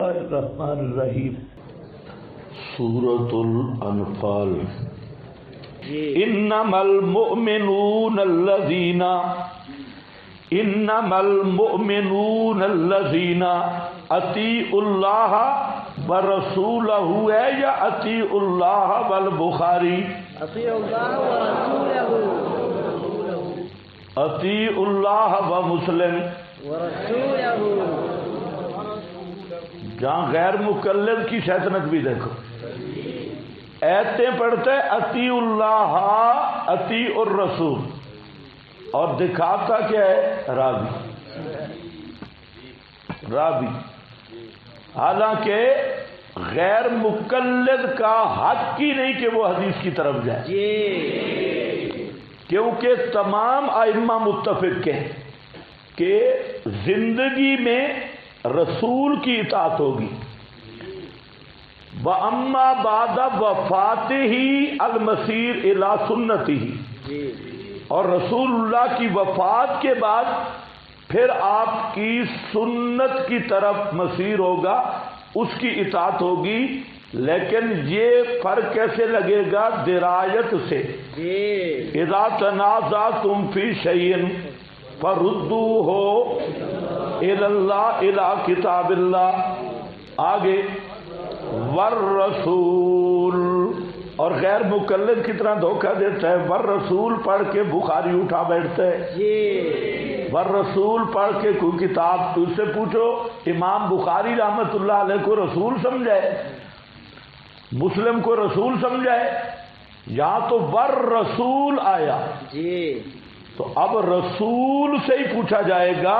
الرحمن الرحیم سورۃ الانفال انما المؤمنون الذین اطیعوا اللہ ورسولہ ہے یا اطیعوا اللہ والبخاری؟ اطیعوا اللہ ورسولہ، اطیعوا اللہ و مسلم ورسولہ، جہاں غیر مقلد کی شیطنت بھی دیکھو، ایتیں پڑھتے اطیعوا اللہ اطیعوا الرسول اور دکھاتا کیا ہے؟ راوی، حالانکہ غیر مقلد کا حق ہی نہیں کہ وہ حدیث کی طرف جائے، کیونکہ تمام ائمہ متفق ہیں کہ زندگی میں رسول کی اطاعت ہوگی، وَأَمَّا بَعْدَ وَفَاتِهِ الْمَسِيرُ إِلَى سُنَّتِهِ، اور رسول اللہ کی وفات کے بعد پھر آپ کی سنت کی طرف مسیر ہوگا، اس کی اطاعت ہوگی۔ لیکن یہ فرق کیسے لگے گا؟ درایت سے، اذا تنازعتم فی شیء فردوہ الی اللہ الی کتاب اللہ، آگے والرسول، اور غیر مقلد کی طرح دھوکہ دیتا ہے، والرسول پڑھ کے بخاری اٹھا بیٹھتا ہے، والرسول پڑھ کے کوئی کتاب، تو اس سے پوچھو امام بخاری رحمت اللہ علیہ کو رسول سمجھائے، مسلم کو رسول سمجھائے؟ یہاں تو والرسول آیا، تو اب رسول سے ہی پوچھا جائے گا۔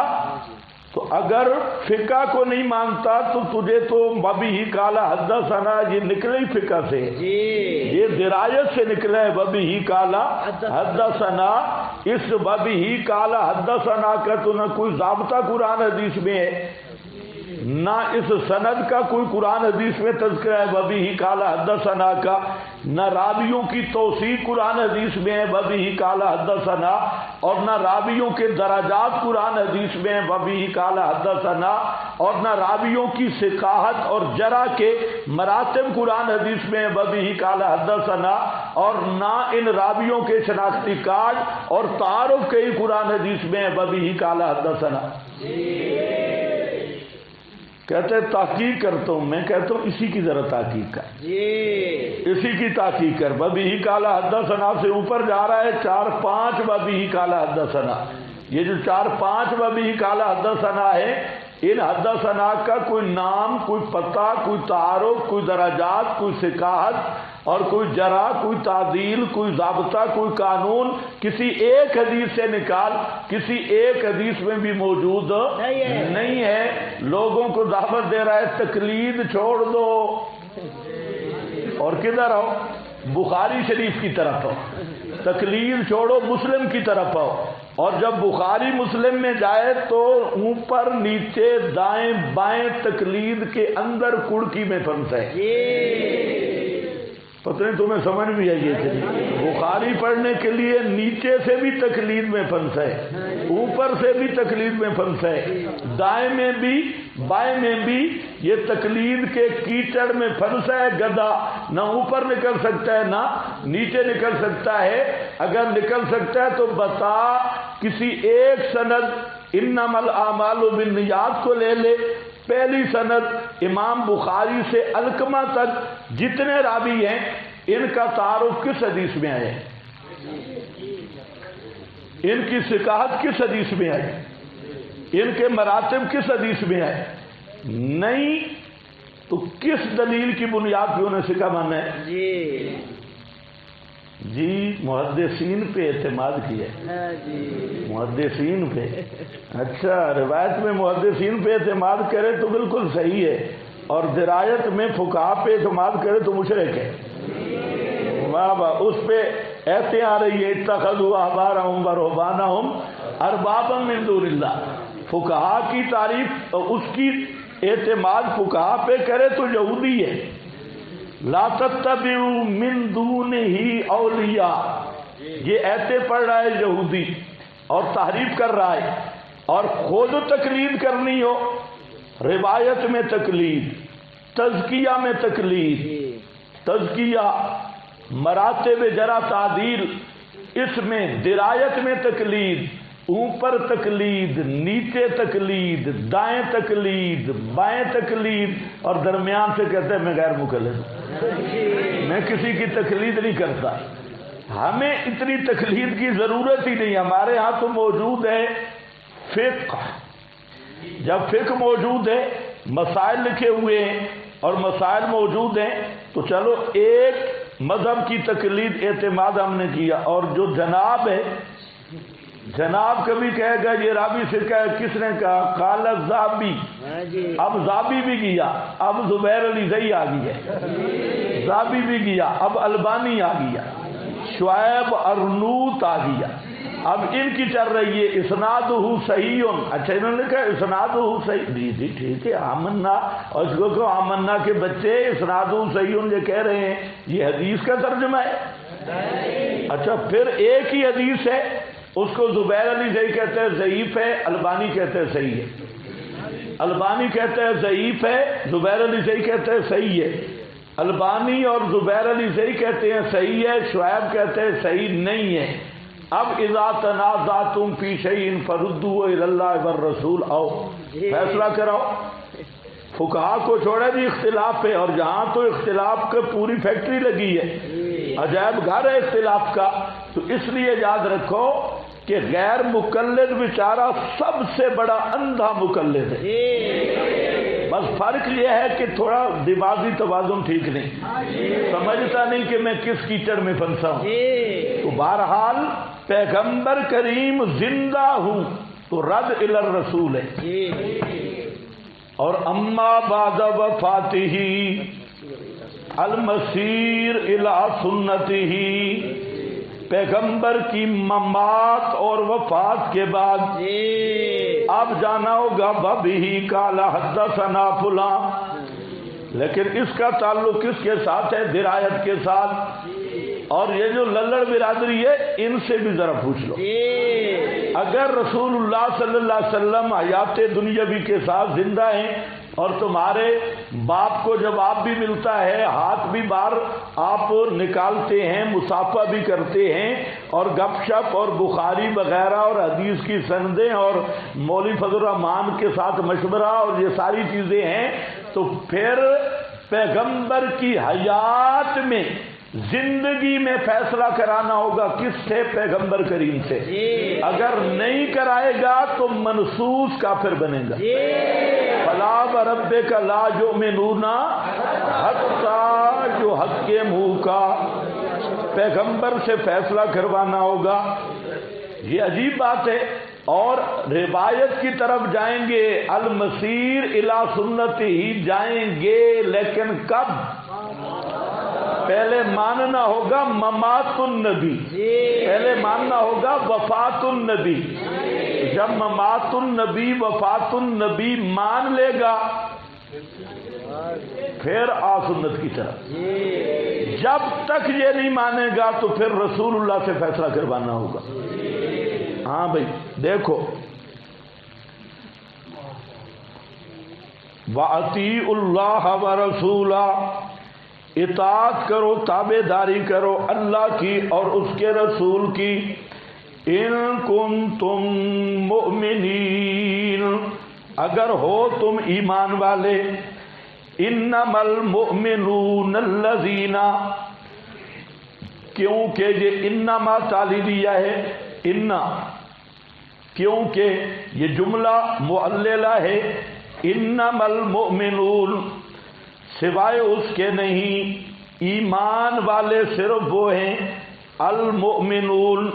تو اگر فقہ کو نہیں مانتا تو تجھے تو وبہ قال حدثنا یہ نکلے ہی فقہ سے، یہ درایت سے نکلا ہے، وبہ قال حدثنا، اس وبہ قال حدثنا کا تو نہ کوئی ضابطہ قرآن حدیث میں ہے، نہ اس سند کا کوئی قرآن حدیث میں تذکرہ ہے وبہ قال حدثنا کا، نہ راویوں کی توثیق قرآن حدیث میں ہے وبہ قال حدثنا، اور نہ راویوں کے درجات قرآن حدیث میں ہے وبہ قال حدثنا، اور نہ راویوں کی ثقاہت اور جرح کے مراتب قرآن حدیث میں ہے وبہ قال حدثنا، اور نہ ان راویوں کے شناختی کارڈ اور تعارف کے ہی قرآن حدیث میں ہے وبہ قال حدثنا۔ کہتے ہیں تحقیق کرتا ہوں، میں کہتا ہوں اسی کی ذرا تحقیق کر، اسی کی تحقیق کر، وبہ قال حدثنا سے اوپر جا رہا ہے 4-5 وبہ قال حدثنا، یہ جو 4-5 وبہ قال حدثنا ہے، ان حدثنا کا کوئی نام، کوئی پتہ، کوئی تعارف، کوئی درجات، کوئی ثقاہت اور کوئی جرح، کوئی تعدیل، کوئی ضابطہ، کوئی قانون کسی ایک حدیث سے نکال، کسی ایک حدیث میں بھی موجود نہیں ہے۔ لوگوں کو دعوت دے رہا ہے تقلید چھوڑ دو اور کدھر آؤ؟ بخاری شریف کی طرف آؤ، تقلید چھوڑو مسلم کی طرف آؤ، اور جب بخاری مسلم میں جائے تو اوپر نیچے دائیں بائیں تقلید کے اندر کڑکی میں پھنسے۔ پتہ نہیں تمہیں سمجھ بھی آئیے کہ بخاری پڑھنے کے لیے نیچے سے بھی تقلید میں پھنسے، اوپر سے بھی تقلید میں پھنسے، دائیں میں بھی بائیں میں بھی یہ تقلید کے کیچڑ میں پھنسا ہے گدھا، نہ اوپر نکل سکتا ہے نہ نیچے نکل سکتا ہے۔ اگر نکل سکتا ہے تو بتا کسی ایک سند انما الاعمال بالنیات کو لے لے، پہلی سند امام بخاری سے علقمہ تک جتنے راوی ہیں ان کا تعارف کس حدیث میں آئے، ان کی ثقاہت کس حدیث میں آئی، ان کے مراتب کس حدیث میں آئے؟ نہیں تو کس دلیل کی بنیاد پہ انہیں ثقہ مانا ہے؟ جی محدثین پہ اعتماد کیا ہے، محدثین پہ، اچھا روایت میں محدثین پہ اعتماد کرے تو بالکل صحیح ہے، اور درایت میں فقہا پہ اعتماد کرے تو مشرک ہے۔ واہ واہ، اس پہ ایسے آ رہی ہے اتخذوا احبارهم ورهبانهم اربابا من دون اللہ، فقہا کی تعریف، اس کی اعتماد فقہا پہ کرے تو یہودی ہے۔ لا تتبعوا من دونہ اولیاء، یہ ایسے پڑھ رہا ہے یہودی اور تحریف کر رہا ہے، اور خود تقلید کرنی ہو روایت میں تقلید، تزکیہ میں تقلید، تزکیہ مراتب جرا تعدیل، اس میں درایت میں تقلید، اوپر تقلید، نیچے تقلید، دائیں تقلید، بائیں تقلید، اور درمیان سے کہتے ہیں میں غیر مقلد ہوں، میں کسی کی تقلید نہیں کرتا۔ ہمیں اتنی تقلید کی ضرورت ہی نہیں، ہمارے ہاں تو موجود ہے فقہ۔ جب فقہ موجود ہے، مسائل لکھے ہوئے ہیں اور مسائل موجود ہیں، تو چلو ایک مذہب کی تقلید اعتماد ہم نے کیا۔ اور جو جناب ہے، جناب کبھی کہے گا یہ راوی سے کہا، کس نے کہا؟ قال الزابی، اب زابی بھی گیا، اب زبیر علی زئی آ گئی ہے، زابی بھی گیا، اب البانی آ گیا، شعیب ارنوت آ گیا، اب ان کی چل رہی ہے اسنادہ صحیح۔ اچھا انہوں نے کہا اسنادہ صحیح، جی ٹھیک ہے، آمنا، اور اس کو کہ آمنا کے بچے اسنادہ صحیح یہ کہہ رہے ہیں، یہ حدیث کا ترجمہ ہے۔ اچھا پھر ایک ہی حدیث ہے، اس کو زبیر علی زئی کہتے ہیں ضعیف ہے، البانی کہتے ہیں صحیح ہے، البانی کہتے ہیں ضعیف ہے، زبیر علی زئی کہتے ہیں صحیح ہے، البانی اور زبیر علی زئی کہتے ہیں صحیح ہے، شعیب کہتے ہیں صحیح نہیں ہے۔ اب اذا تنازعتم فی شیء فردوه الی اللہ والرسول، آؤ فیصلہ کراؤ۔ فقہا کو چھوڑے جی اختلاف پہ، اور جہاں تو اختلاف کا پوری فیکٹری لگی ہے، عجائب گھر ہے اختلاف کا، تو اس لیے یاد رکھو کہ غیر مقلد بیچارہ سب سے بڑا اندھا مقلد ہے۔ بس فرق یہ ہے کہ تھوڑا دماغی توازن ٹھیک نہیں، سمجھتا نہیں کہ میں کس کیچڑ میں پھنسا ہوں۔ تو بہرحال پیغمبر کریم زندہ ہوں تو رد الی الرسول ہے، اور اما بعد وفاتہ المسیر الی سنتہ، پیغمبر کی ممات اور وفات کے بعد اب جانا ہوگا ببہ قال حدثنا فلاں، لیکن اس کا تعلق کس کے ساتھ ہے؟ درایت کے ساتھ۔ اور یہ جو للڑ برادری ہے ان سے بھی ذرا پوچھ لو، اگر رسول اللہ صلی اللہ علیہ وسلم حیات دنیاوی کے ساتھ زندہ ہیں اور تمہارے باپ کو جب آپ بھی ملتا ہے، ہاتھ بھی باہر آپ نکالتے ہیں، مصافحہ بھی کرتے ہیں، اور گپ شپ اور بخاری وغیرہ اور حدیث کی سندیں اور مولوی فضل الرحمان کے ساتھ مشورہ اور یہ ساری چیزیں ہیں، تو پھر پیغمبر کی حیات میں زندگی میں فیصلہ کرانا ہوگا کس سے؟ پیغمبر کریم سے۔ اگر نہیں کرائے گا تو منسوس کافر بنے گا۔ فلا وربک لا یؤمنون حتی یحکموک، پیغمبر سے فیصلہ کروانا ہوگا۔ یہ عجیب بات ہے۔ اور روایت کی طرف جائیں گے، المسیر الی سنت ہی جائیں گے، لیکن کب؟ پہلے ماننا ہوگا ممات النبی، پہلے ماننا ہوگا وفات النبی۔ جب ممات النبی وفات النبی مان لے گا پھر آ سنت کی طرف۔ جب تک یہ نہیں مانے گا تو پھر رسول اللہ سے فیصلہ کروانا ہوگا۔ ہاں بھائی دیکھو، وَأَطِیعُوا اللَّهَ وَرَسُولَهُ، اطاعت کرو، تابع داری کرو اللہ کی اور اس کے رسول کی۔ ان کنتم مؤمنین، اگر ہو تم ایمان والے۔ انما المؤمنون الذین، کیونکہ یہ انما تعلیلیہ ہے، انا، کیونکہ یہ جملہ معللہ ہے۔ انما المؤمنون، سوائے اس کے نہیں، ایمان والے صرف وہ ہیں، المؤمنون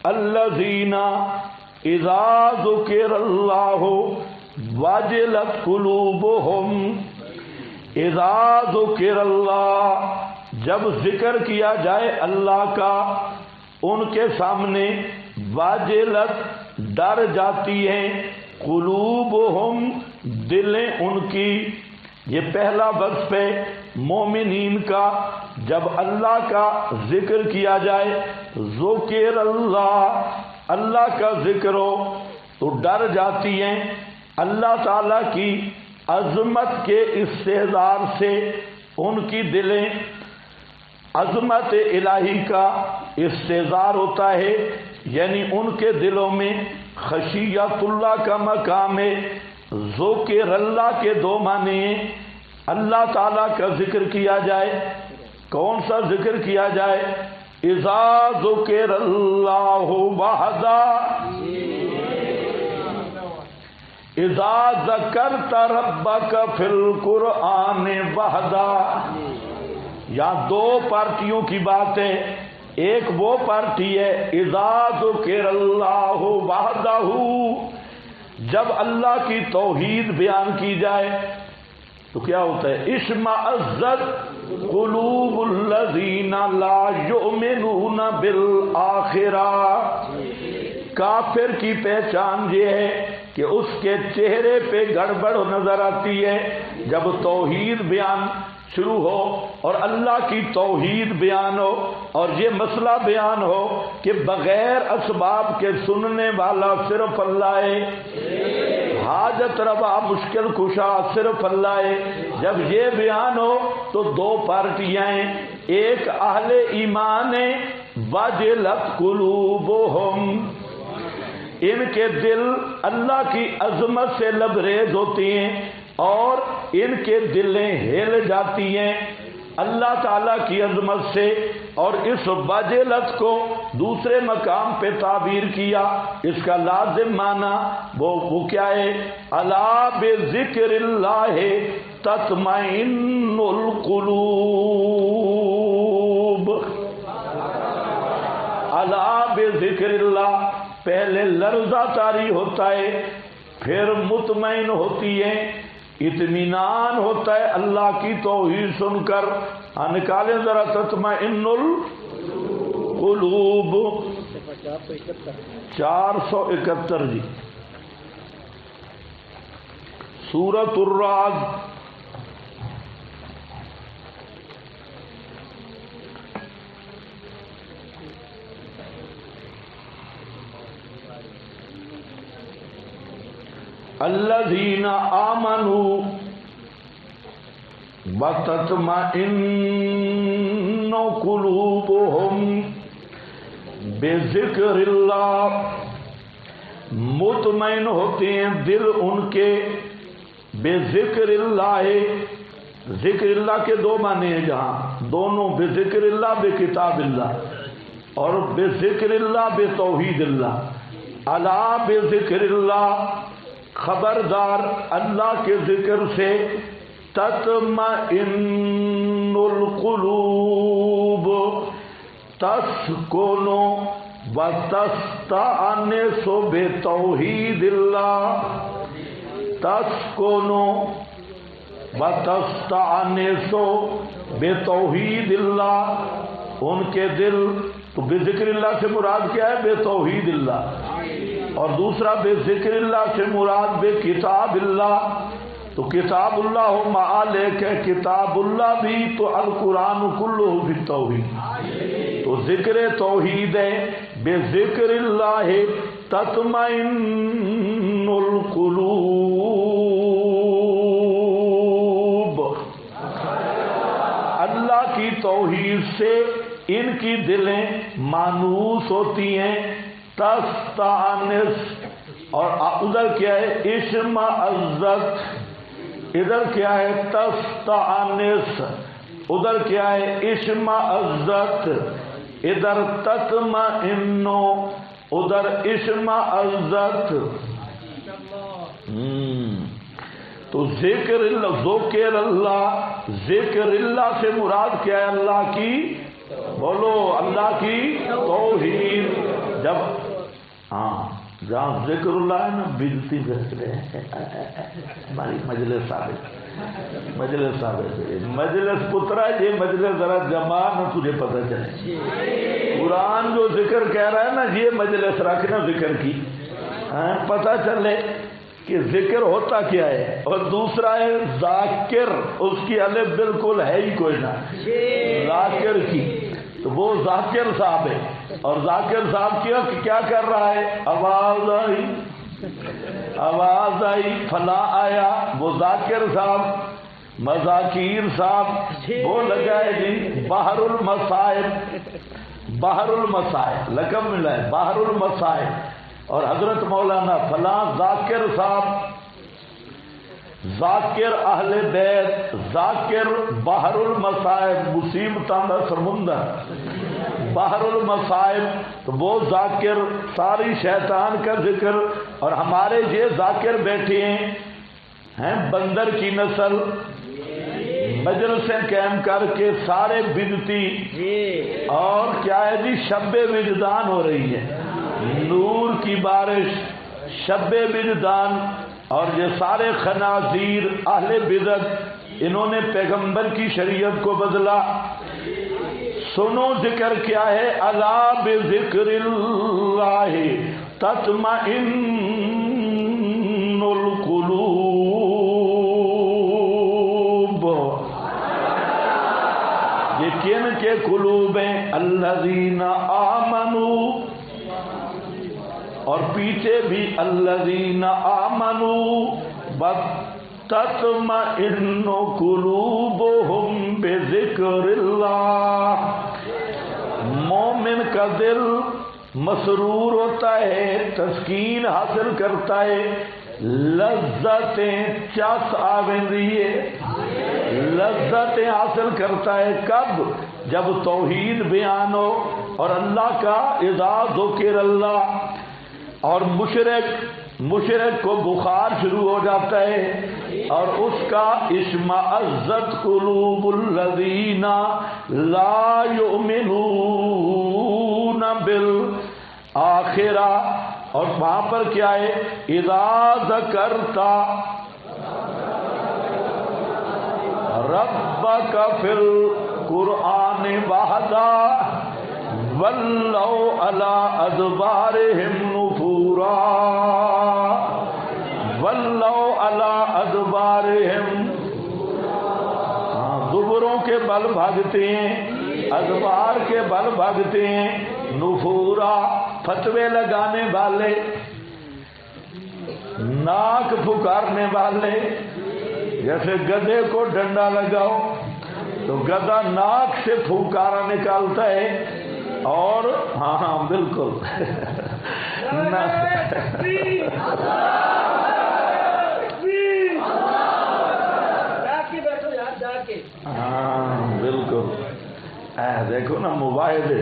الذین اذا ذکر اللہ وجلت قلوبہم، اذا ذکر اللہ، جب ذکر کیا جائے اللہ کا ان کے سامنے، واجلت ڈر جاتی ہیں، قلوبہم دلیں ان کی۔ یہ پہلا وصف ہے مومنین کا، جب اللہ کا ذکر کیا جائے، ذکر اللہ، اللہ کا ذکر ہو تو ڈر جاتی ہیں اللہ تعالیٰ کی عظمت کے استحضار سے ان کی دلیں عظمت الہی کا استحضار ہوتا ہے، یعنی ان کے دلوں میں خشیت اللہ کا مقام ہے۔ ذکر اللہ کے دو معنی ہیں، اللہ تعالیٰ کا ذکر کیا جائے۔ کون سا ذکر کیا جائے؟ اذا ذکر اللہ وحدہ، اذا ذکرت ربک فی القرآن وحدہ۔ یہاں دو پارٹیوں کی بات ہے، ایک وہ پارٹی ہے اذا ذکر اللہ وحدہ، جب اللہ کی توحید بیان کی جائے تو کیا ہوتا ہے؟ اشمئزت قلوب الذین لا یؤمنون بالآخرہ۔ کافر کی پہچان یہ ہے کہ اس کے چہرے پہ گڑبڑ نظر آتی ہے جب توحید بیان شروع ہو اور اللہ کی توحید بیان ہو اور یہ مسئلہ بیان ہو کہ بغیر اسباب کے سننے والا صرف اللہ ہے، حاجت روا مشکل کشا صرف اللہ ہے۔ جب یہ بیان ہو تو دو پارٹیاں ہیں، ایک اہل ایمان ہے وجلت قلوبہم، ان کے دل اللہ کی عظمت سے لبریز ہوتی ہیں اور ان کے دلیں ہل جاتی ہیں اللہ تعالیٰ کی عظمت سے۔ اور اس وجلت کو دوسرے مقام پہ تعبیر کیا، اس کا لازم معنی وہ کیا ہے؟ الا بذکر اللہ تطمئن القلوب، الا بذکر اللہ، پہلے لرزہ طاری ہوتا ہے پھر مطمئن ہوتی ہے، اطمینان ہوتا ہے اللہ کی توحید سن کر۔ نکالیں ذرا تطمئن القلوب 471 جی، سورۃ الرعد۔ الذین آمنوا وتطمئن قلوبہم بذکر اللہ، مطمئن ہوتے ہیں دل ان کے بذکر اللہ۔ ذکر اللہ کے دو معنی ہیں جہاں، دونوں بذکر اللہ بکتاب اللہ اور بذکر اللہ بتوحید اللہ۔ الا بذکر اللہ، خبردار اللہ کے ذکر سے تطمئن القلوب، تسکن وتستأنس بتوحید اللہ، تسکن وتستأنس بتوحید اللہ، ان کے دل۔ تو بذکر اللہ سے مراد کیا ہے؟ بے توحید اللہ، اور دوسرا بے ذکر اللہ سے مراد بے کتاب اللہ۔ تو کتاب اللہ ہو معالک ہے، کتاب اللہ بھی تو القرآن کلہ فی التوحید، تو ذکر توحید ہے۔ بے ذکر اللہ تطمئن القلوب، اللہ کی توحید سے ان کی دلیں مانوس ہوتی ہیں، تستانس، اور ادھر کیا ہے؟ اشمئزت، ادھر کیا ہے؟ تستانس، ادھر کیا ہے؟ اشمئزت، ادھر تطمئن، ادھر اشمئزت۔ تو ذکر اللہ، ذکر اللہ، ذکر اللہ سے مراد کیا ہے؟ اللہ کی، بولو اللہ کی توحید۔ جب جہاں ذکر اللہ ہے نا بنتی پھرتے ہیں ہماری مجلس ثابت، مجلس ثابت، مجلس پترا یہ مجلس ذرا جمع نہ تجھے پتہ چلے۔ قرآن جو ذکر کہہ رہا ہے نا یہ مجلس رکھنا ذکر کی، پتہ چلے کہ ذکر ہوتا کیا ہے۔ اور دوسرا ہے ذاکر، اس کی الف بالکل ہے ہی کوئی نہ، ذاکر کی، تو وہ ذاکر صاحب ہے۔ اور ذاکر صاحب کیا کر رہا ہے؟ آواز آئی، آواز آئی فلاں آیا، وہ ذاکر صاحب مذاکیر صاحب وہ لگائے جی بحر المصائب، بحر المصائب لقب ملا ہے بحر المصائب، اور حضرت مولانا فلاں ذاکر صاحب، ذاکر اہل بیت، ذاکر بحر المصائب مصیبتاں دا سمندر، بحر المصائب، تو وہ ذاکر ساری شیطان کا ذکر، اور ہمارے یہ ذاکر بیٹھے ہیں بندر کی نسل، مجلسیں قائم کر کے سارے بدتی، اور کیا ہے جی شب وجدان ہو رہی ہے، نور کی بارش، شب وجدان، اور یہ سارے خنازیر اہل بدعت انہوں نے پیغمبر کی شریعت کو بدلا۔ سنو ذکر کیا ہے، الا بذکر اللہ تطمئن القلوب، یہ کن کے قلوب ہیں؟ الذین آمنوا، اور پیچھے بھی الذین آمنوا تطمئن قلوبہم بذکر اللہ، مومن کا دل مسرور ہوتا ہے، تسکین حاصل کرتا ہے، لذتیں چس آوندی ہے، لذتیں حاصل کرتا ہے کب؟ جب توحید بیان ہو اور اللہ کا اذا ذکر اللہ، اور مشرک کو بخار شروع ہو جاتا ہے، اور اس کا اشمئزت قلوب الذین لا یؤمنون بالآخرہ، اور وہاں پر کیا ہے؟ اذا ذکرت ربک فی القرآن وحدہ ولوا علی ادبارہم نفورا، ولوا علی ادبارہم، دبروں کے بل بھاگتے ہیں، ادبار کے بل بھاگتے ہیں، نفورا فتوے لگانے والے، ناک پھکارنے والے، جیسے گدھے کو ڈنڈا لگاؤ تو گدھا ناک سے پھکارا نکالتا ہے، اور ہاں بالکل ہاں بالکل، دیکھو نا مباحثے،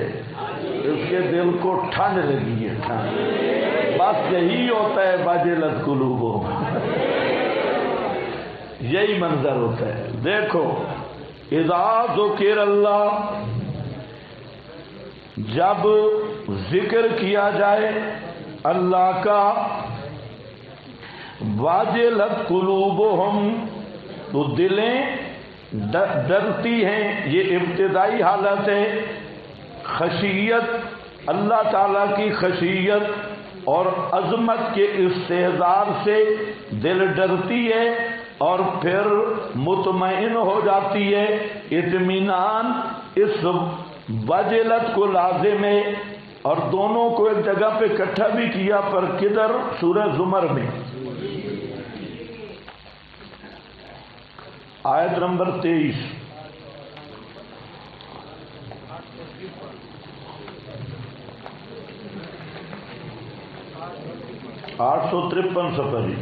اس کے دل کو ٹھنڈ لگی ہے، ٹھنڈ، بس یہی ہوتا ہے وجلت قلوبہم، یہی منظر ہوتا ہے۔ دیکھو اذا ذکر اللہ، جب ذکر کیا جائے اللہ کا، واجلت قلوبہم، تو دلیں ڈرتی ہیں، یہ ابتدائی حالت ہے، خشیت، اللہ تعالیٰ کی خشیت اور عظمت کے استحضار سے دل ڈرتی ہے، اور پھر مطمئن ہو جاتی ہے، اطمینان اس وجلت کو لازم ہے، اور دونوں کو ایک جگہ پہ اکٹھا بھی کیا، پر کدھر؟ سورہ زمر میں آیت نمبر 23، 853 صفحہ جی۔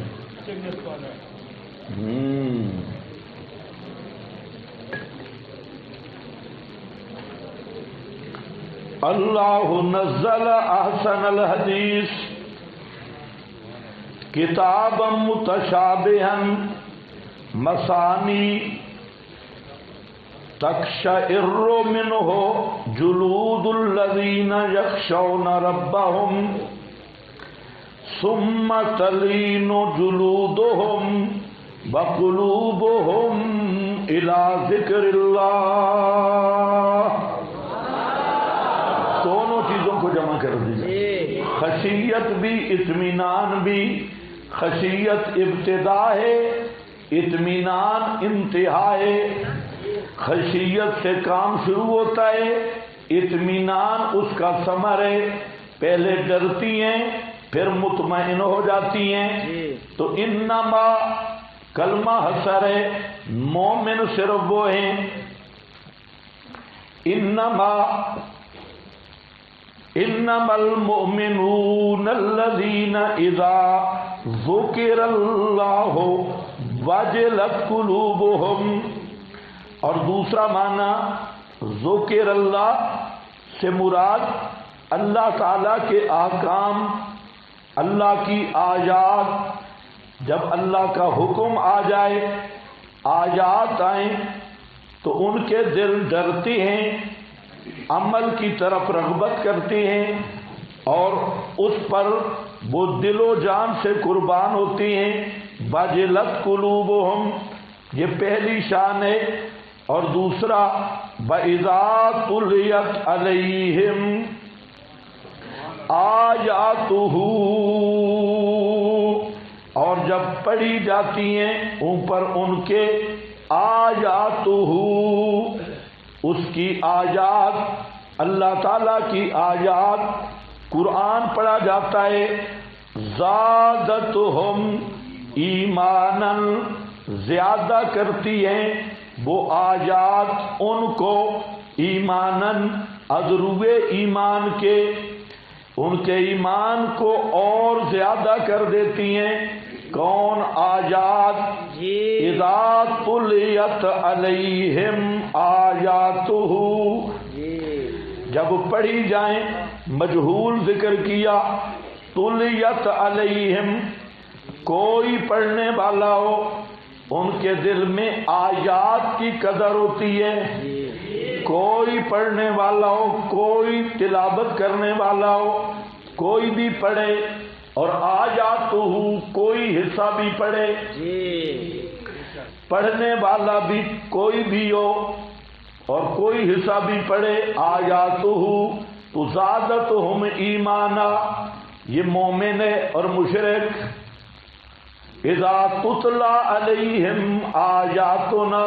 اللہ نزل احسن الحدیث کتابا متشابہا مثانی تقشعر منہ جلود الذین یخشون ربہم ثم تلین جلودہم وقلوبہم الی ذکر اللہ۔ دونوں چیزوں کو جمع کر دیجیے، خشیت بھی اطمینان بھی، خشیت ابتدا ہے، اطمینان انتہا ہے، خشیت سے کام شروع ہوتا ہے، اطمینان اس کا ثمر ہے، پہلے ڈرتی ہیں پھر مطمئن ہو جاتی ہیں. تو انما کلمہ حسر ہے، مومن صرف وہ ہیں. انما المؤمنون الذین اذا ذکر اللہ وجلت قلوبہم. اور دوسرا معنی ذکر اللہ سے مراد اللہ تعالی کے احکام، اللہ کی آیات. جب اللہ کا حکم آ جائے، آیات آئیں تو ان کے دل ڈرتے ہیں، عمل کی طرف رغبت کرتے ہیں اور اس پر وہ دل و جان سے قربان ہوتے ہیں. وجلت قلوبہم، یہ پہلی شان ہے. اور دوسرا وَإِذَا تُلِيَتْ عَلَيْهِمْ آیاتہ، اور جب پڑھی جاتی ہیں اوپر ان کے آیاتہ، اس کی آیات، اللہ تعالی کی آیات، قرآن پڑھا جاتا ہے. زادتہم ایمانا، زیادہ کرتی ہیں وہ آیات ان کو ایماناً، ازروے ایمان کے، ان کے ایمان کو اور زیادہ کر دیتی ہیں. کون آیات؟ اذا تلیت علیہم آیاتہ، جب پڑھی جائیں، مجہول ذکر کیا. تلیت علیہم، کوئی پڑھنے والا ہو ان کے دل میں آیات کی قدر ہوتی ہے. کوئی پڑھنے والا ہو، کوئی تلاوت کرنے والا ہو، کوئی بھی پڑھے، اور آیات ہو کوئی حصہ بھی پڑھے، پڑھنے والا بھی کوئی بھی ہو اور کوئی حصہ بھی پڑھے. آیات ہو تو زادتہم ایمانا، یہ مومن ہے اور مشرک. اذا تتلی علیہم آیاتنا،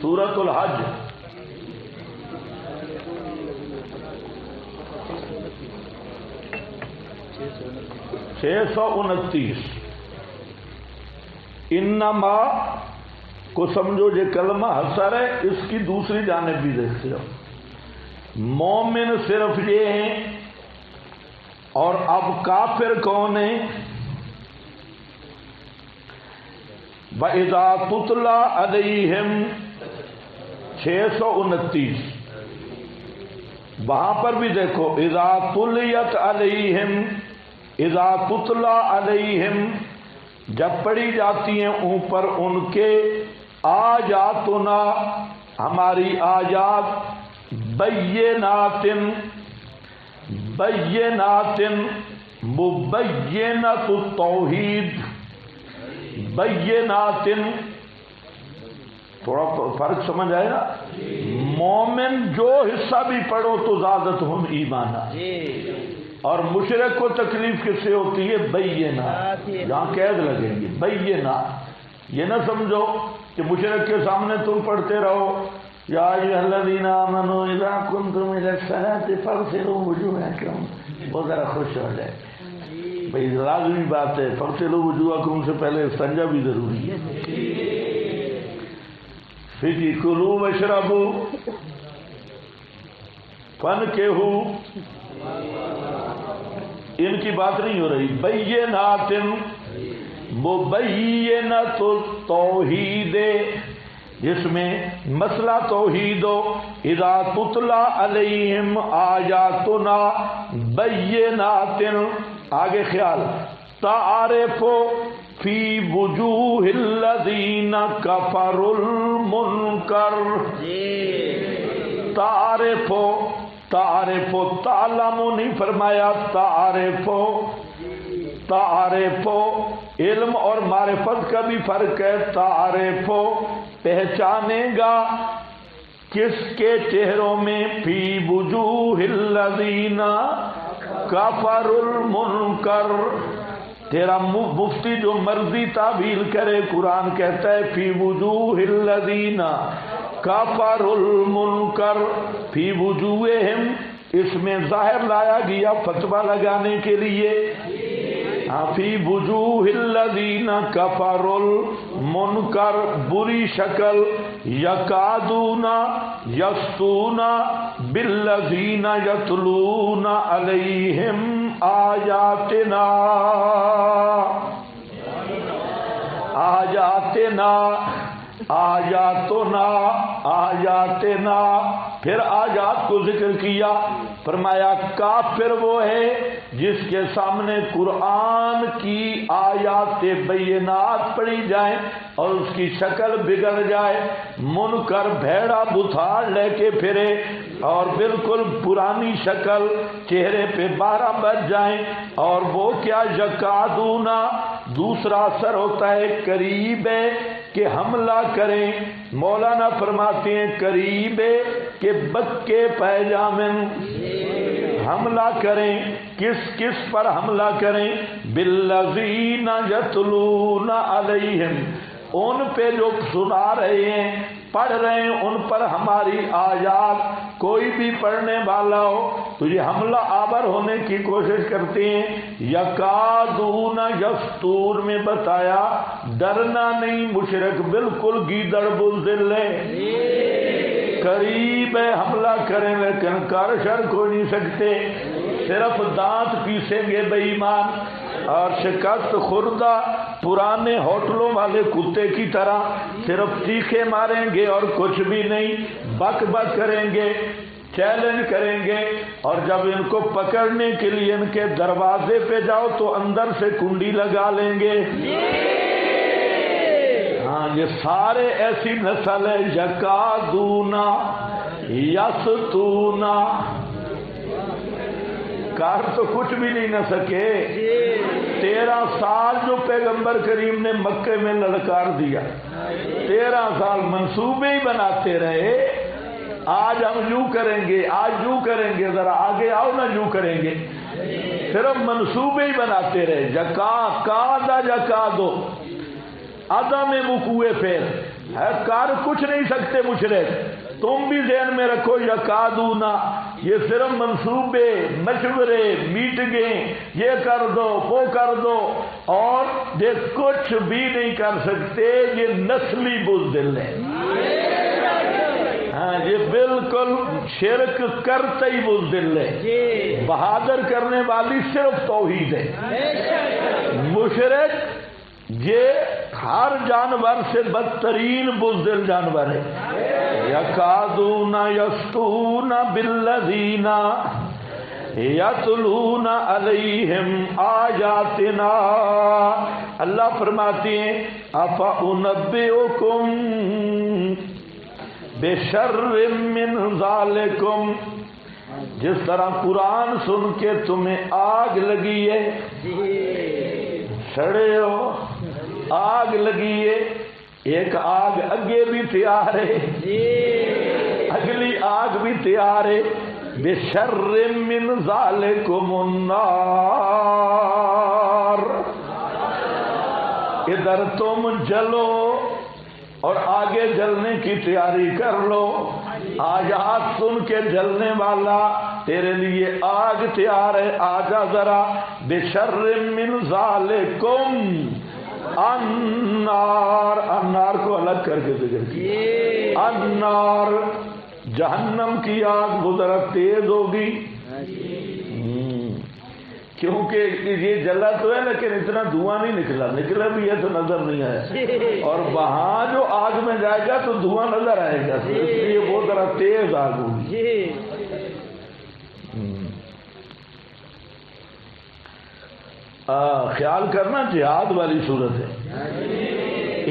سورۃ الحج. چھ سو انتیس. انما کو سمجھو یہ کلمہ حسر ہے، اس کی دوسری جانب بھی دیکھتے ہو. مومن صرف یہ ہیں، اور اب کافر کون ہیں؟ وَإِذَا تُتْلَى عَلَيْهِمْ 629. وہاں پر بھی دیکھو اذا تلیت علیہم، اذا تتلی علیہم، جب پڑھی جاتی ہیں اوپر ان کے آیاتنا، ہماری آیات، بینات، بینات مبینۃ التوحید، بینات، تھوڑا فرق سمجھ آئے نا. مومن جو حصہ بھی پڑھو تو زادتہم ایمانا، اور مشرک کو تکلیف کس سے ہوتی ہے؟ بینات، جہاں قید لگیں گی. بینات، یہ نہ سمجھو کہ مشرک کے سامنے تم پڑھتے رہو یا ایھا الذین آمنوا اذا کنتم الی الصلاۃ فاغسلوا وجوہکم، وہ ذرا خوش ہو جائے. بھئی لازمی بات ہے، فاغسلوا وجوہکم سے پہلے استنجا بھی ضروری ہے. پھر کلوا واشربوا فانکحوا، ان کی بات نہیں ہو رہی. بینات مبینۃ التوحید، جس میں مسئلہ توحید ہو. اذا تتلی علیہم آیاتنا بینات، آگے خیال، تعرف فی وجوہ الذین کفروا المنکر. تعرف، تعرف، تعلم نہیں فرمایا، تعرف. تعرف، علم اور معرفت کا بھی فرق ہے. تعرف، پہچانے گا کس کے چہروں میں؟ فی وجوہ الذین کفروا المنکر. تیرا مفتی جو مرضی تعبیر کرے، قرآن کہتا ہے فی وجوہ الذین کفروا المنکر، فی وجوہہم، اس میں ظاہر لایا گیا فتویٰ لگانے کے لیے. فی وجوہ الذین کفروا المنکر، بری شکل، یکادون یسطون بالذین یتلون علیہم آیاتنا. آیاتنا آیاتنا آیاتنا، پھر آیات کو ذکر کیا. فرمایا کافر وہ ہے جس کے سامنے قرآن کی آیات بینات پڑھی جائیں اور اس کی شکل بگڑ جائے، منکر بھیڑا بتھاڑ لے کے پھرے اور بالکل پرانی شکل، چہرے پہ 12 بج جائیں. اور وہ کیا، یکادونا، دوسرا اثر ہوتا ہے قریب ہے کہ حملہ کریں. مولانا فرماتے ہیں قریب ہے کہ بکے پیجامن حملہ کریں. کس پر حملہ کریں؟ بالذین یتلون علیہم، ان پہ جو سنا رہے ہیں، پڑھ رہے ہیں، ان پر ہماری آیات. کوئی بھی پڑھنے والا ہو تو یہ حملہ آور ہونے کی کوشش کرتے ہیں. یکادون یسطون میں بتایا ڈرنا نہیں، مشرک بالکل گیدڑ بزدل ہے، قریب ہے حملہ کریں لیکن کر شر کو نہیں سکتے. صرف دانت پیسیں گے بے ایمان اور شکست خوردہ پرانے ہوٹلوں والے کتے کی طرح صرف چیخے ماریں گے اور کچھ بھی نہیں. بک بک کریں گے، چیلنج کریں گے، اور جب ان کو پکڑنے کے لیے ان کے دروازے پہ جاؤ تو اندر سے کنڈی لگا لیں گے. ہاں یہ سارے ایسی نسل ہے. یکادونا یسطونا، کار تو کچھ بھی نہیں نہ سکے. 13 سال جو پیغمبر کریم نے مکے میں للکار دیا، 13 سال منصوبے ہی بناتے رہے. آج ہم یوں کریں گے، آج یوں کریں گے، ذرا آگے آؤ نا یوں کریں گے. صرف منصوبے ہی بناتے رہے. یکادو عدم وقوع فعل ہے، کار کچھ نہیں سکتے مشرک. تم بھی ذہن میں رکھو یکادونا، یہ صرف منصوبے، مشورے، میٹنگیں، یہ کر دو وہ کر دو، اور یہ کچھ بھی نہیں کر سکتے. یہ نسلی بزدل ہے. ہاں یہ بالکل شرک کرتے ہی بزدل ہے. بہادر کرنے والی صرف توحید ہے. مشرک یہ ہر جانور سے بدترین بزدل جانور ہے. یکادون یسطون بالذین یتلون علیہم آیاتنا. اللہ فرماتے ہیں افانبئکم بشر من ذالکم، جس طرح قرآن سن کے تمہیں آگ لگی ہے، سڑے ہو، آگ لگی ہے، ایک آگ اگے بھی تیار ہے، اگلی آگ بھی تیار ہے. بشر من ذالکم النار، ادھر تم جلو اور آگے جلنے کی تیاری کر لو. آیات سن کے جلنے والا، تیرے لیے آگ تیار ہے، آجا ذرا. بشر من ذالکم النار، النار کو الگ کر کے ذکر کیا. النار جہنم کی آگ وہ ذرا تیز ہوگی، کیونکہ یہ جلا تو ہے لیکن اتنا دھواں نہیں نکلا، نکلا بھی ہے تو نظر نہیں آیا، اور وہاں جو آگ میں جائے گا تو دھواں نظر آئے گا، تو اس لیے وہ ذرا تیز آگ ہوگی. خیال کرنا جہاد والی صورت ہے.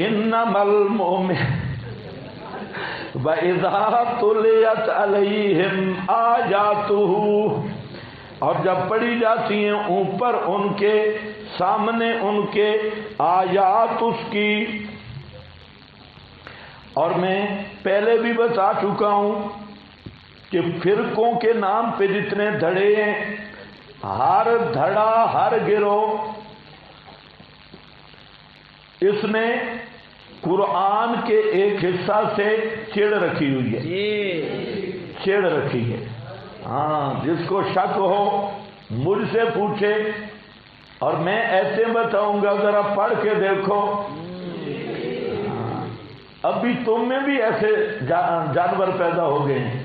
انما المؤمن وَإِذَا تُلِيَتْ عَلَيْهِمْ آيَاتُهُ، اور جب پڑھی جاتی ہیں اوپر ان کے سامنے ان کے آیات اس کی. اور میں پہلے بھی بتا چکا ہوں کہ فرقوں کے نام پہ جتنے دھڑے ہیں، ہر دھڑا ہر گروہ اس نے قرآن کے ایک حصہ سے چڑ رکھی ہوئی ہے، چڑ رکھی ہے. ہاں جس کو شک ہو مجھ سے پوچھے اور میں ایسے بتاؤں گا، ذرا پڑھ کے دیکھو۔ ابھی تم میں بھی ایسے جانور پیدا ہو گئے ہیں،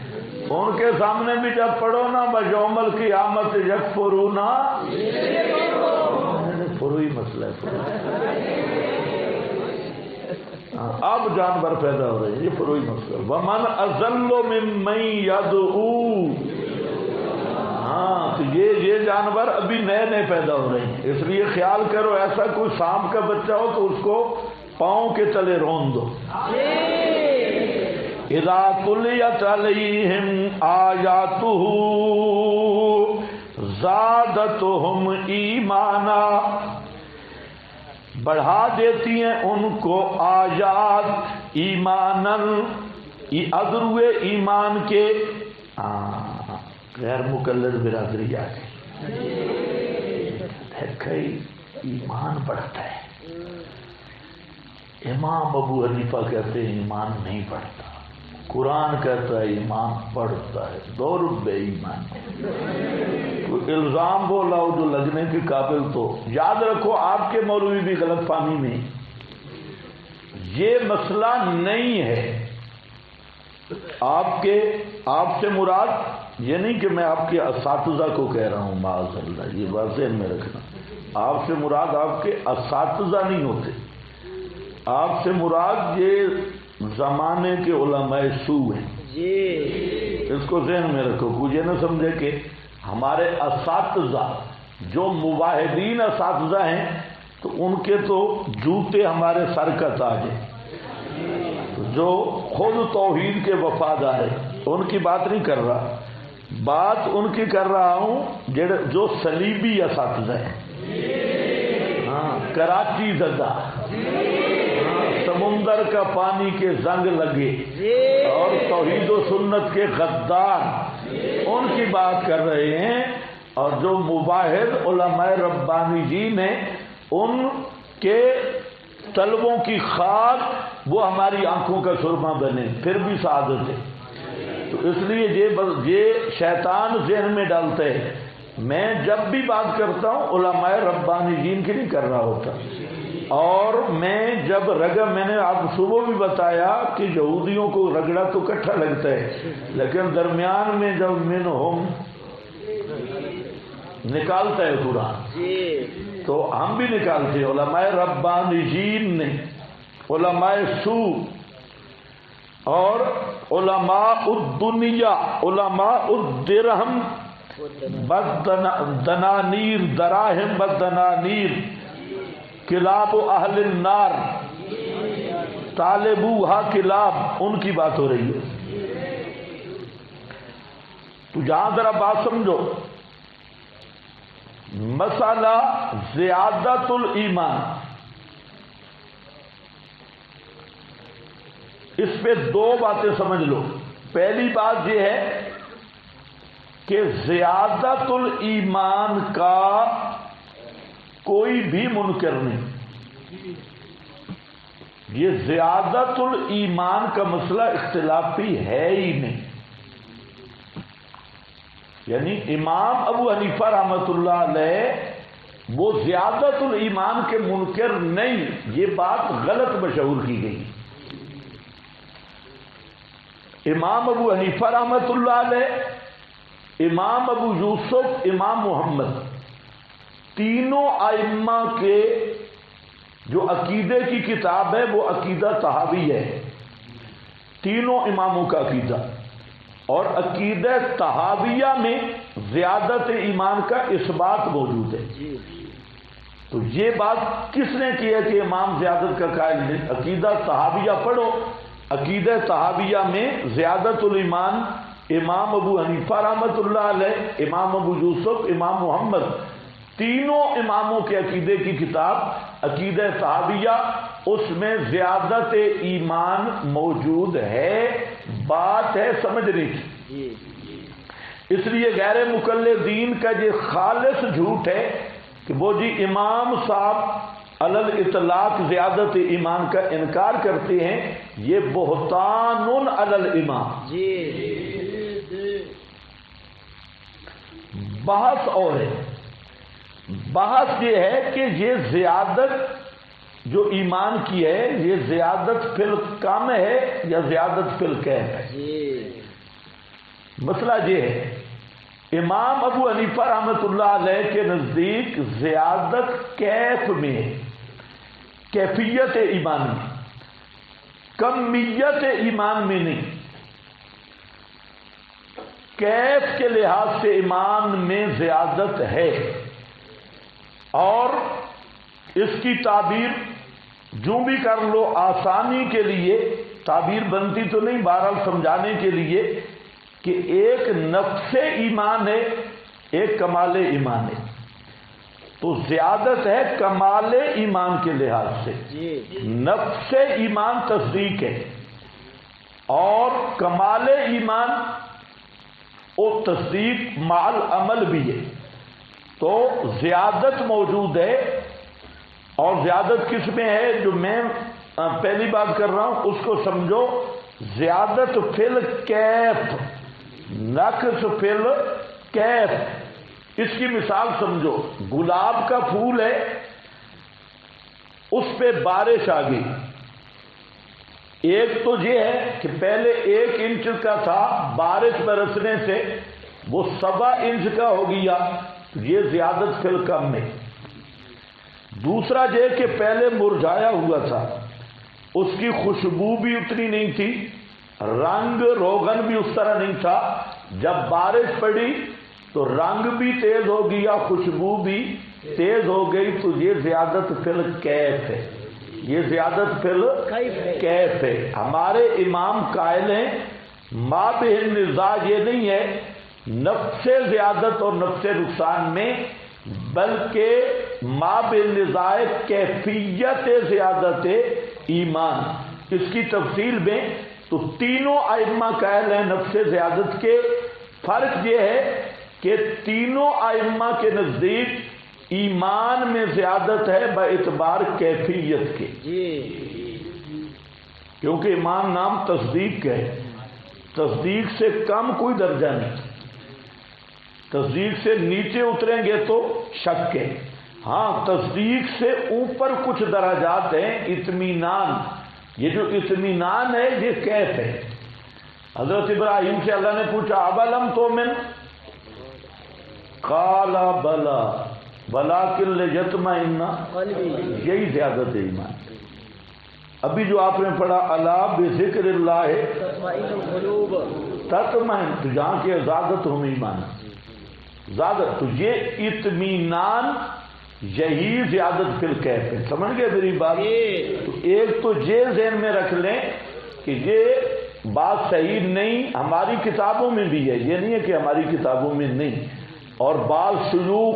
ان کے سامنے بھی جب پڑھو نا بَیَوْمَ الْقِیَامَةِ یکفرون، فروئی مسئلہ ہے۔ اب جانور پیدا ہو رہے ہیں، یہ فروئی مسئلہ۔ وَمَنْ أَضَلُّ مِمَّن يَدْعُو، ہاں تو یہ جانور ابھی نئے نئے پیدا ہو رہے ہیں، اس لیے خیال کرو ایسا کوئی سانپ کا بچہ ہو تو اس کو پاؤں کے تلے رون دو۔ اذا تلیت علیہم آیاتہ زادتہم ایمانا، بڑھا دیتی ہیں ان کو آیات ایمانن، ادروے ایمان کے۔ غیر مقلد برادری آ گئی، ایمان بڑھتا ہے۔ امام ابو حنیفہ کہتے ہیں ایمان نہیں بڑھتا، قرآن کہتا ہے ایمان بڑھتا ہے۔ 2 روپے ایمان، کوئی الزام بولا ہو جو لگنے کے قابل، تو یاد رکھو آپ کے مولوی بھی غلط فہمی میں، یہ مسئلہ نہیں ہے۔ آپ سے مراد یہ نہیں کہ میں آپ کے اساتذہ کو کہہ رہا ہوں، معاذ اللہ، یہ بات ذہن میں رکھنا۔ آپ سے مراد آپ کے اساتذہ نہیں ہوتے، آپ سے مراد یہ زمانے کے علماء سو ہیں، اس کو ذہن میں رکھو۔ کچھ یہ نہ سمجھے کہ ہمارے اساتذہ جو مواحدین اساتذہ ہیں تو ان کے تو جوتے ہمارے سر کا تاج ہے، جو خود توحید کے وفادار ہیں، ان کی بات نہیں کر رہا، بات ان کی کر رہا ہوں جو صلیبی اساتذہ ہیں، کراچی زدہ، سمندر کا پانی کے زنگ لگے اور توحید و سنت کے غدار، ان کی بات کر رہے ہیں۔ اور جو مباحث علماء ربانی جین ہیں ان کے طلبوں کی خاک وہ ہماری آنکھوں کا سرما بنے، پھر بھی سعادت ہے۔ تو اس لیے یہ شیطان ذہن میں ڈالتے ہیں۔ میں جب بھی بات کرتا ہوں علماء ربانی جین کی نہیں کر رہا ہوتا، اور میں نے آپ صبح بھی بتایا کہ یہودیوں کو رگڑا تو کٹھا لگتا ہے، لیکن درمیان میں جب منہم نکالتا ہے قرآن تو ہم بھی نکالتے ہیں۔ علماء ربانی جین نے، علماء سو اور علماء الدنیا، علماء الدرہم بدنانیر، دراہم بدنانیر، کلاب و اہل النار، طالبوہا کلاب، ان کی بات ہو رہی ہے۔ تو جہاں ذرا بات سمجھو، مسئلہ زیادت الایمان، اس پہ 2 باتیں سمجھ لو۔ پہلی بات یہ ہے کہ زیادت الایمان کا کوئی بھی منکر نہیں، یہ زیادت الایمان کا مسئلہ اختلافی ہے ہی نہیں، یعنی امام ابو حنیفہ رحمۃ اللہ علیہ وہ زیادت الایمان کے منکر نہیں، یہ بات غلط مشہور کی گئی۔ امام ابو حنیفہ رحمۃ اللہ علیہ، امام ابو یوسف، امام محمد، تینوں ائمہ کے جو عقیدے کی کتاب ہے وہ عقیدہ طحاوی ہے، تینوں اماموں کا عقیدہ، اور عقیدہ طحاویہ میں زیادت ایمان کا اثبات موجود ہے۔ تو یہ بات کس نے کی ہے کہ امام زیادت کا قائل نہیں؟ عقیدہ طحاویہ پڑھو، عقیدہ طحاویہ میں زیادت الایمان امام ابو حنیفہ رحمۃ اللہ علیہ، امام ابو یوسف، امام محمد، تینوں اماموں کے عقیدے کی کتاب عقیدہ طحاویہ، اس میں زیادت ایمان موجود ہے، بات ہے سمجھنے کی۔ اس لیے غیر مقلدین کا یہ خالص جھوٹ ہے کہ وہ جی امام صاحب علی الاطلاق زیادت ایمان کا انکار کرتے ہیں، یہ بہتان علی الامام، بحث اور ہے. بحث یہ ہے کہ یہ زیادت جو ایمان کی ہے یہ زیادت فی الکم ہے یا زیادت فی الکیف ہے. مسئلہ یہ ہے امام ابو حنیفہ رحمۃ اللہ علیہ کے نزدیک زیادت کیف میں ہے، کیفیت ایمان میں، کمیت ایمان میں نہیں. کیف کے لحاظ سے ایمان میں زیادت ہے، اور اس کی تعبیر جو بھی کر لو آسانی کے لیے تعبیر بنتی تو نہیں، بہرحال سمجھانے کے لیے کہ ایک نفس ایمان ہے، ایک کمال ایمان ہے. تو زیادت ہے کمال ایمان کے لحاظ سے. نفس ایمان تصدیق ہے اور کمال ایمان اور تصدیق مع العمل بھی ہے. تو زیادت موجود ہے، اور زیادت کس میں ہے جو میں پہلی بات کر رہا ہوں اس کو سمجھو. زیادت فی الکیف، نقص فی الکیف. اس کی مثال سمجھو، گلاب کا پھول ہے، اس پہ بارش آ گئی. ایک تو یہ ہے کہ پہلے 1 انچ کا تھا، بارش برسنے سے وہ 7 انچ کا ہو گیا، یہ زیادت فی الکم میں. دوسرا یہ کہ پہلے مرجھایا ہوا تھا، اس کی خوشبو بھی اتنی نہیں تھی، رنگ روغن بھی اس طرح نہیں تھا. جب بارش پڑی تو رنگ بھی تیز ہو گیا، خوشبو بھی تیز ہو گئی، تو یہ زیادت فی الکیف ہے، یہ زیادت فی الکیف ہے. ہمارے امام قائل ہیں ما بہ النزاع یہ نہیں ہے نفس زیادت اور نفس نقصان میں، بلکہ ما بہ النزاع کیفیت زیادت ایمان. اس کی تفصیل میں تو تینوں ائمہ قائل ہیں نفس زیادت کے. فرق یہ ہے کہ تینوں ائمہ کے نزدیک ایمان میں زیادت ہے باعتبار کیفیت کے، کیونکہ ایمان نام تصدیق ہے، تصدیق سے کم کوئی درجہ نہیں، تصدیق سے نیچے اتریں گے تو شک ہے. ہاں تصدیق سے اوپر کچھ درجات ہیں. اطمینان، یہ جو اطمینان ہے یہ کیف ہے. حضرت ابراہیم سے اللہ نے پوچھا اولم تؤمن قال بلا ولکن لیطمئن قلبی، یہی زیادت ہے ایمان. ابھی جو آپ نے پڑھا الا بذکر اللہ تطمئن القلوب، تطمئن تو جہاں کی زیادت ہم ایمان زیادت، تو یہ اطمینان یہی زیادت فی الکیف ہے. سمجھ گئے میری بات؟ تو ایک تو یہ ذہن میں رکھ لیں کہ یہ بات صحیح نہیں، ہماری کتابوں میں بھی ہے، یہ نہیں ہے کہ ہماری کتابوں میں نہیں. اور بعض شیوخ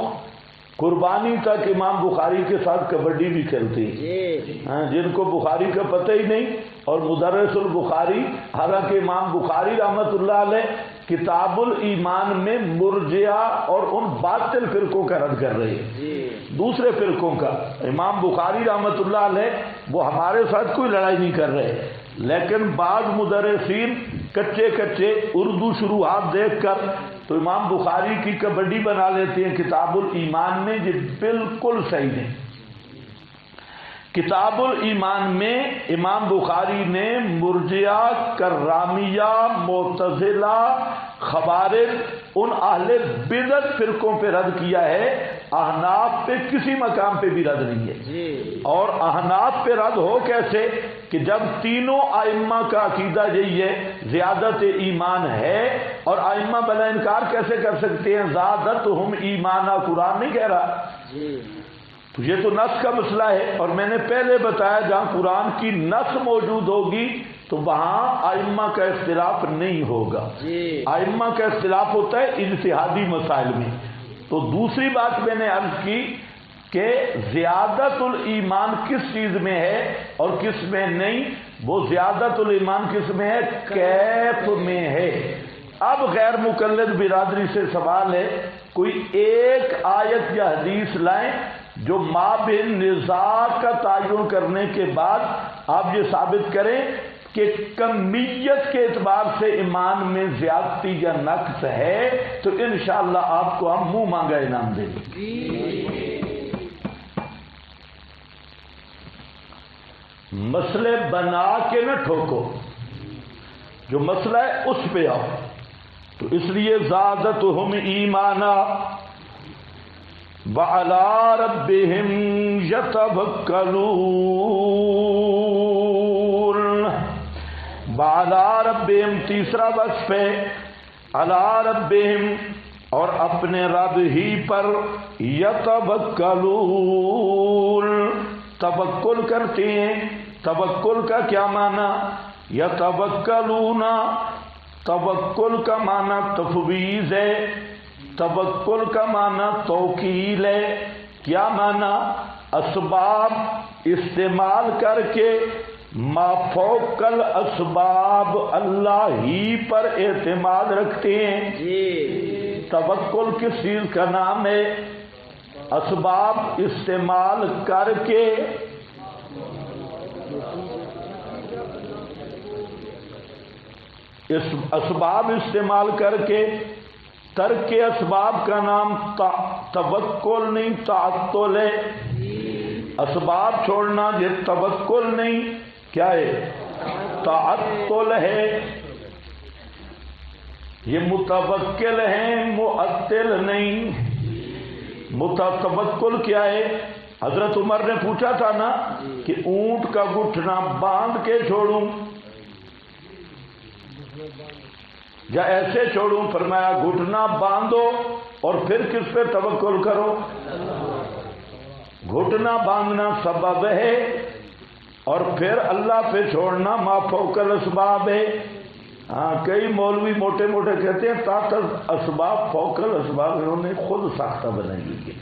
قربانی تک امام بخاری کے ساتھ کبڈی بھی کھیلتے ہیں، جن کو بخاری کا پتہ ہی نہیں، اور مدرس البخاری، حالانکہ امام بخاری رحمۃ اللہ علیہ کتاب الایمان میں مرجئہ اور ان باطل فرقوں کا رد کر رہے ہیں، دوسرے فرقوں کا. امام بخاری رحمۃ اللہ علیہ وہ ہمارے ساتھ کوئی لڑائی نہیں کر رہے، لیکن بعض مدرسین کچے کچے اردو شروحات دیکھ کر تو امام بخاری کی کبڈی بنا لیتے ہیں کتاب الایمان میں. یہ بالکل صحیح نہیں. کتاب الایمان میں امام بخاری نے مرجئہ، کرامیہ، معتزلہ، خوارج، ان اہل بدعت فرقوں پہ رد کیا ہے. احناف پہ کسی مقام پہ بھی رد نہیں ہے. اور احناف پہ رد ہو کیسے کہ جب تینوں ائمہ کا عقیدہ یہی ہے زیادت ایمان ہے، اور ائمہ بلا انکار کیسے کر سکتے ہیں؟ زادتہم ایمانا، قرآن نہیں کہہ رہا. تو یہ تو نص کا مسئلہ ہے، اور میں نے پہلے بتایا جہاں قرآن کی نص موجود ہوگی تو وہاں ائمہ کا اختلاف نہیں ہوگا. ائمہ کا اختلاف ہوتا ہے اجتہادی مسائل میں. تو دوسری بات میں نے عرض کی کہ زیادت الایمان کس چیز میں ہے اور کس میں نہیں. وہ زیادت الایمان کس میں ہے؟ کیف میں ہے. اب غیر مقلد برادری سے سوال ہے، کوئی ایک آیت یا حدیث لائیں جو ما بین نزاع کا تعین کرنے کے بعد آپ یہ ثابت کریں کہ کمیت کے اعتبار سے ایمان میں زیادتی یا نقص ہے تو انشاءاللہ آپ کو ہم منہ مانگا انعام دیں گے۔ مسئلے بنا کے نہ ٹھوکو، جو مسئلہ ہے اس پہ آؤ۔ تو اس لیے زادتہم ایمانا وعلی ربہم یتوکلون، وعلی ربہم تیسرا وصف ہے، علی ربہم اور اپنے رب ہی پر، یتوکلون توکل کرتے ہیں۔ توکل کا کیا معنی؟ یتوکلون، توکل کا معنی تفویض ہے، توکل کا معنی توکیل ہے۔ کیا معنی؟ اسباب استعمال کر کے ما فوق الاسباب اللہ ہی پر اعتماد رکھتے ہیں۔ توکل کس چیز کا نام ہے؟ اسباب استعمال کر کے اسباب استعمال کر کے، ترک اسباب کا نام توکل نہیں تعطل ہے۔ اسباب چھوڑنا یہ توکل نہیں، کیا ہے؟ تعطل ہے۔ یہ متوکل ہیں، معطل نہیں۔ توکل کیا ہے؟ حضرت عمر نے پوچھا تھا نا کہ اونٹ کا گھٹنا باندھ کے چھوڑوں یا ایسے چھوڑوں؟ فرمایا گھٹنا باندھو اور پھر کس پہ توکل کرو؟ گھٹنا باندھنا سبب ہے اور پھر اللہ پہ چھوڑنا ما فوق الاسباب ہے۔ ہاں کئی مولوی موٹے موٹے کہتے ہیں تحت اسباب فوق الاسباب، انہوں نے خود ساختہ بنائی ہوئی۔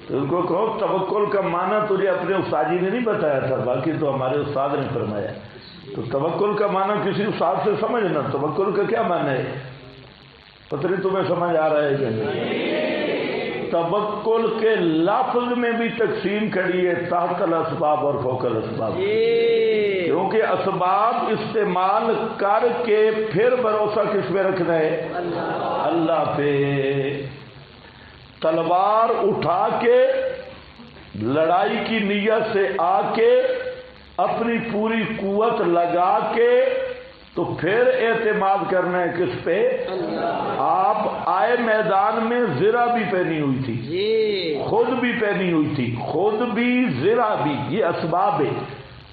تو ان کو کہو توکل کا معنی تجھے اپنے استاد جی نے نہیں بتایا تھا، باقی تو ہمارے استاد نے فرمایا۔ تو توکل کا معنی کسی استاد سے سمجھنا، توکل کا کیا معنی ہے؟ پتہ نہیں تمہیں سمجھ آ رہا ہے کہ نہیں؟ توکل کے لفظ میں بھی تقسیم کری ہے تحت الاسباب اور فوق الاسباب، کیونکہ اسباب استعمال کر کے پھر بھروسہ کس پہ رکھنا ہے؟ اللہ پہ۔ تلوار اٹھا کے لڑائی کی نیت سے آ کے اپنی پوری قوت لگا کے تو پھر اعتماد کرنا ہے کس پہ؟ آپ آئے میدان میں زرہ بھی پہنی ہوئی تھی، خود بھی پہنی ہوئی تھی، خود بھی زرہ بھی، یہ اسباب ہے۔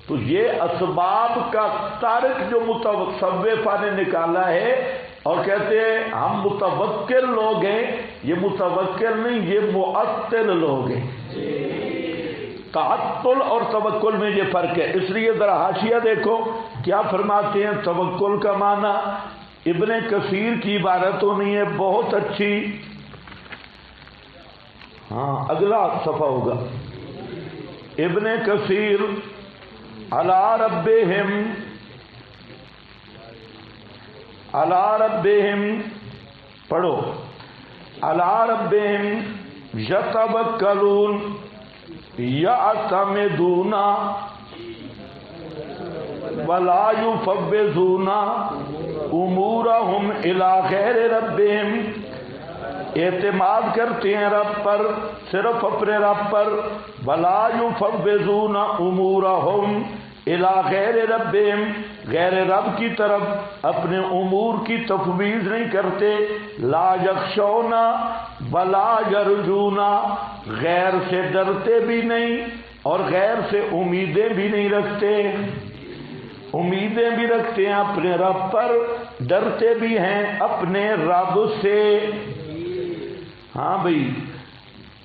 تو یہ اسباب کا ترک جو متصوفہ نے نکالا ہے اور کہتے ہیں ہم متوکل لوگ ہیں، یہ متوکل نہیں، یہ معطل لوگ ہیں۔ تعطل اور توکل میں یہ فرق ہے۔ اس لیے ذرا حاشیہ دیکھو کیا فرماتے ہیں توکل کا معنی۔ ابن کثیر کی عبارتوں نہیں ہے، بہت اچھی۔ ہاں اگلا صفحہ ہوگا۔ ابن کثیر علی ربہم، علی ربہم پڑھو، علی ربہم یتوکلون یعتمدون ولا یفوضون امورہم الی غیر ربہم، اعتماد کرتے ہیں رب پر، صرف اپنے رب پر، ولا یفوضون امورہم الی غیر ربہم، غیر رب کی طرف اپنے امور کی تفویض نہیں کرتے، لا یخشون ولا یرجون، غیر سے ڈرتے بھی نہیں اور غیر سے امیدیں بھی نہیں رکھتے۔ امیدیں بھی رکھتے ہیں اپنے رب پر، ڈرتے بھی ہیں اپنے رب سے۔ ہاں بھائی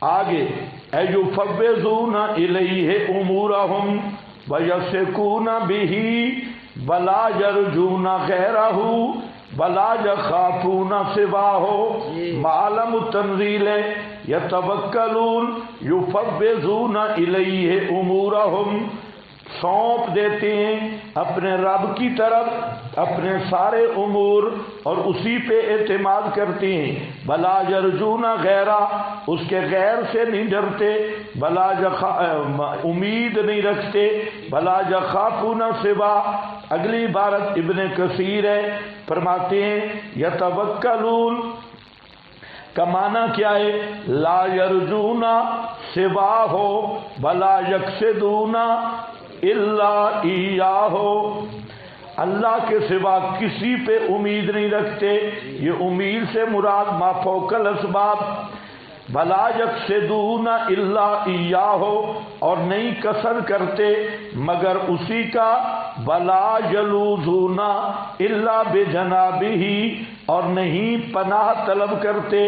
آگے، ایفوضون الیہ امورہم ویثقون بہ ولا یرجون غیرہ ولا یخافون سواہ، معلم التنزیل یتوکلون یفوضون الیہ امورہم سونپ دیتے ہیں اپنے رب کی طرف اپنے سارے امور اور اسی پہ اعتماد کرتے ہیں. بلا یرجون غیرہ، اس کے غیر سے نہیں ڈرتے، بلا امید نہیں رکھتے، بلا یخافون سوا. اگلی عبارت ابن کثیر ہے، فرماتے ہیں یتوکلون کا معنی کیا ہے؟ لا یرجون سوا ہو بلا یقصدون الا ایاہ، اللہ کے سوا کسی پہ امید نہیں رکھتے. یہ امید سے مراد ما فوق الاسباب. بلا یقصدون الا ایاہ، اور نہیں قصد کرتے مگر اسی کا. بلا یلوذون الا بجنابہ، اور نہیں پناہ طلب کرتے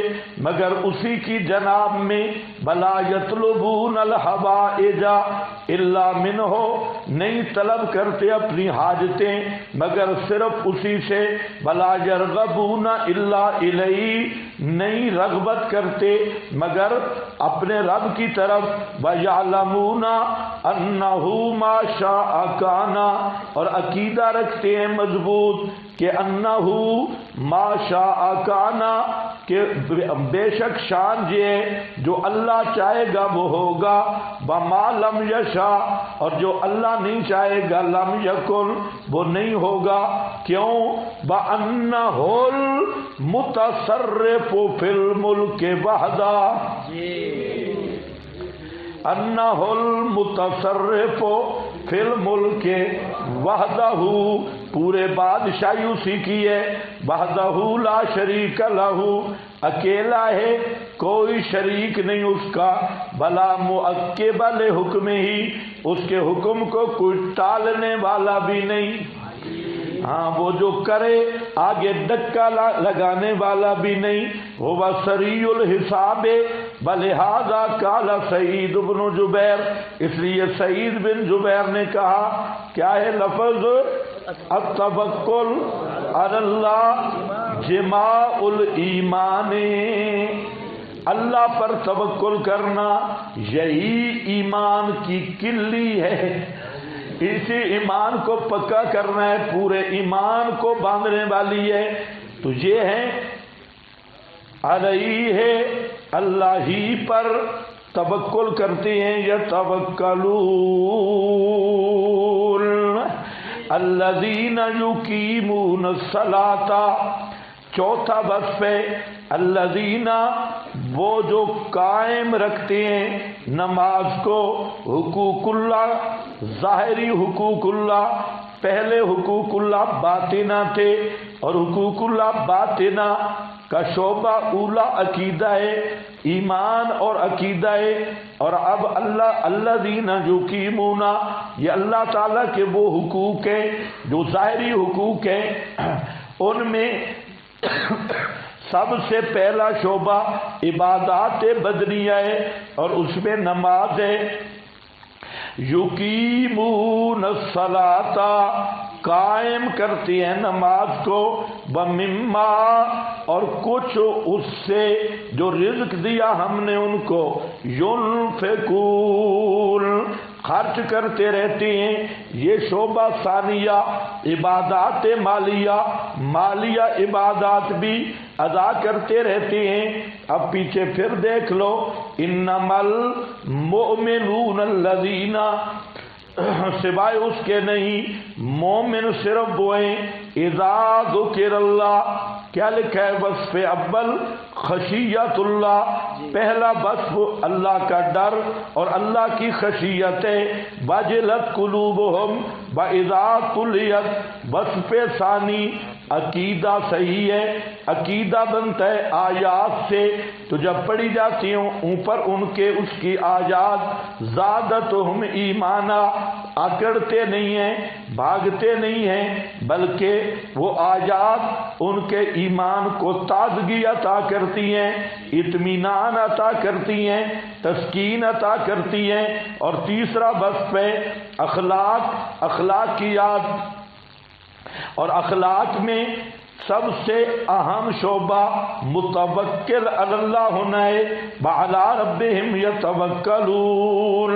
مگر اسی کی جناب میں. بلا یطلبون الحوائج الا منہ، نہیں طلب کرتے اپنی حاجتیں مگر صرف اسی سے. بلا یرغبون الا الیہ، نہیں رغبت کرتے مگر اپنے رب کی طرف. وَيَعْلَمُونَ أَنَّهُ مَا شَاءَ كَانَ، اور عقیدہ رکھتے ہیں مضبوط کہ انہو ما شاء کانا، کہ بے شک شان یہ جو اللہ چاہے گا وہ ہوگا. وما لم یشاء، اور جو اللہ نہیں چاہے گا لم یکن، وہ نہیں ہوگا. کیوں؟ وَأَنَّهُ الْمُتَصَرِّفُ فِي الْمُلْكِ وَحْدَهُ، انہ المتصرف فی الملک وحدہ، پورے بادشاہی اسی کی ہے. وحدہ لا شریک لہ، اکیلا ہے کوئی شریک نہیں اس کا. بلا معقب لحکمہ، اس کے حکم کو کوئی ٹالنے والا بھی نہیں. ہاں وہ جو کرے آگے ڈکا لگانے والا بھی نہیں. وہ سریع الحساب، بلہذا قال سعید بن جبیر، اس لیے سعید بن جبیر نے کہا کیا ہے لفظ؟ التوکل علی اللہ جماع الایمان، اللہ پر توکل کرنا یہی ایمان کی کلی ہے. اسی ایمان کو پکا کرنا ہے، پورے ایمان کو باندھنے والی ہے. تو یہ ہے علیہ ہے، اللہ ہی پر توکل کرتے ہیں. یتوکلون الذین یقیمون الصلاۃ، چوتھا وصف ہے الذین، وہ جو قائم رکھتے ہیں نماز کو. حقوق اللہ، ظاہری حقوق اللہ. پہلے حقوق اللہ باطنہ تھے، اور حقوق اللہ باطنہ کا شعبہ اولا عقیدہ ہے، ایمان اور عقیدہ ہے. اور اب الذین یقیمون، یہ اللہ تعالیٰ کے وہ حقوق ہیں جو ظاہری حقوق ہیں. ان میں سب سے پہلا شعبہ عبادات بدنیہ ہے، اور اس میں نماز ہے. یقیمون الصلاۃ، قائم کرتی ہیں نماز کو. ومما، اور کچھ اس سے جو رزق دیا ہم نے ان کو. ينفقون، خرچ کرتے رہتے ہیں. یہ شعبہ ثانیہ عبادات مالیہ، مالیہ عبادات بھی ادا کرتے رہتے ہیں. اب پیچھے پھر دیکھ لو، انما المؤمنون الذین، سوائے اس کے نہیں مومن صرف وہ ہیں اذا ذکر اللہ. کیا لکھا ہے وصف اول؟ خشیت اللہ، پہلا وصف اللہ کا ڈر اور اللہ کی خشیت ہے. وجلت قلوبہم واذا تلیت، وصف ثانی عقیدہ صحیح ہے. عقیدہ بنتا ہے آیات سے، تو جب پڑھی جاتی ہوں اوپر ان کے اس کی آیات، زادتہم ایمانا، اکڑتے نہیں ہیں، بھاگتے نہیں ہیں، بلکہ وہ آیات ان کے ایمان کو تازگی عطا کرتی ہیں، اطمینان عطا کرتی ہیں، تسکین عطا کرتی ہیں. اور تیسرا وصف ہے اخلاق، اخلاقیات. اور اخلاق میں سب سے اہم شعبہ متوکل علی اللہ ہونا ہے. وعلی ربہم یتوکلون،